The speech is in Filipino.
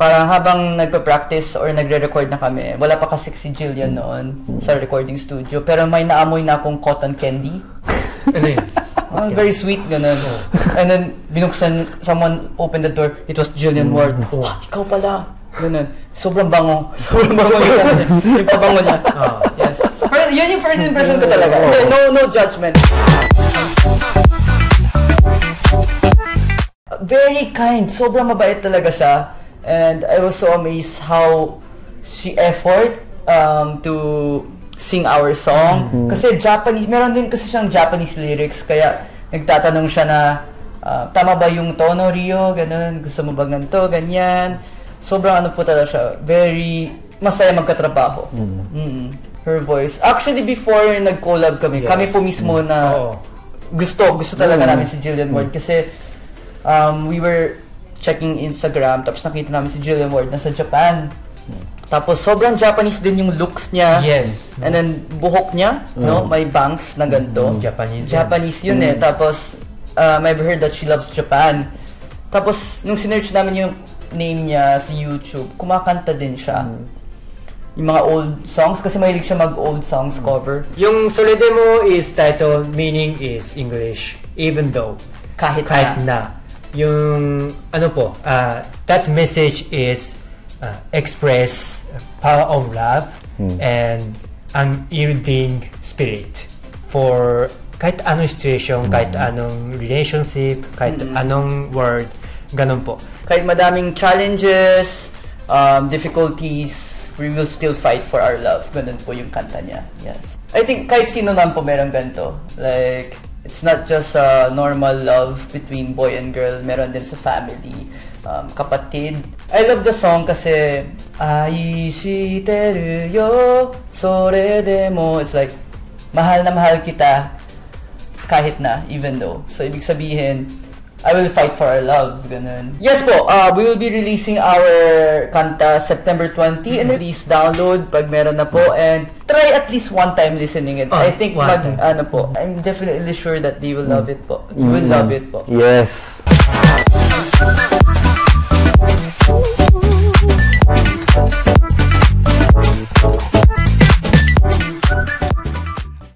parang habang nagpa-practice or nagre-record na kami, wala pa kasi si Jillian noon sa recording studio, pero may naamoy na akong cotton candy. Ano yun? Very sweet, ganun. And then, binuksan, someone opened the door, it was Jillian Ward. Ikaw pala. Ganun. Sobrang bango. Sobrang bango yung pabango niya. Yes. Pero yun yung first impression ko talaga. No judgment. Very kind. Sobrang mabait talaga siya. And I was so amazed how she effort to sing our song. Kasi Japanese, meron din kasi siyang Japanese lyrics, kaya nagtatanong siya na, tama ba yung tono, Rio? Ganun, gusto mo ba ganito, ganyan? Sobrang ano po talaga siya, very masaya magkatrabaho. Her voice. Actually, before nag-collab kami, kami po mismo na gusto talaga namin si Jillian Ward kasi we were checking Instagram, tapos nakita namin si Jillian Ward nasa Japan. Tapos sobrang Japanese din yung looks niya. Yes. And then buhok niya, no? May bangs na ganito. Japanese yun eh. Tapos I've heard that she loves Japan. Tapos nung sinearch namin yung name niya sa YouTube, kumakanta din siya. Yung mga old songs kasi mahilig siya mag-old songs cover. Yung Soledemo is title, meaning is English, even though. Kahit na. Yung ano po, that message is express power of love and unyielding spirit for kahit anong situation, kahit anong relationship, kahit anong word, ganun po. Kahit madaming challenges, difficulties, we will still fight for our love. Ganun po yung kanta niya. Yes. I think kahit sino naman po meron ganito. Like, it's not just a normal love between boy and girl. Meron din sa family, kapatid. I love the song kasi Aishiteru yo sore demo. It's like, mahal na mahal kita kahit na, even though. So, ibig sabihin, I will fight for our love. Ganun. Yes po, we will be releasing our kanta September 20 and release download pag meron na po, and try at least one time listening it. I think I'm definitely sure that they will love it po. You will love it po. Yes.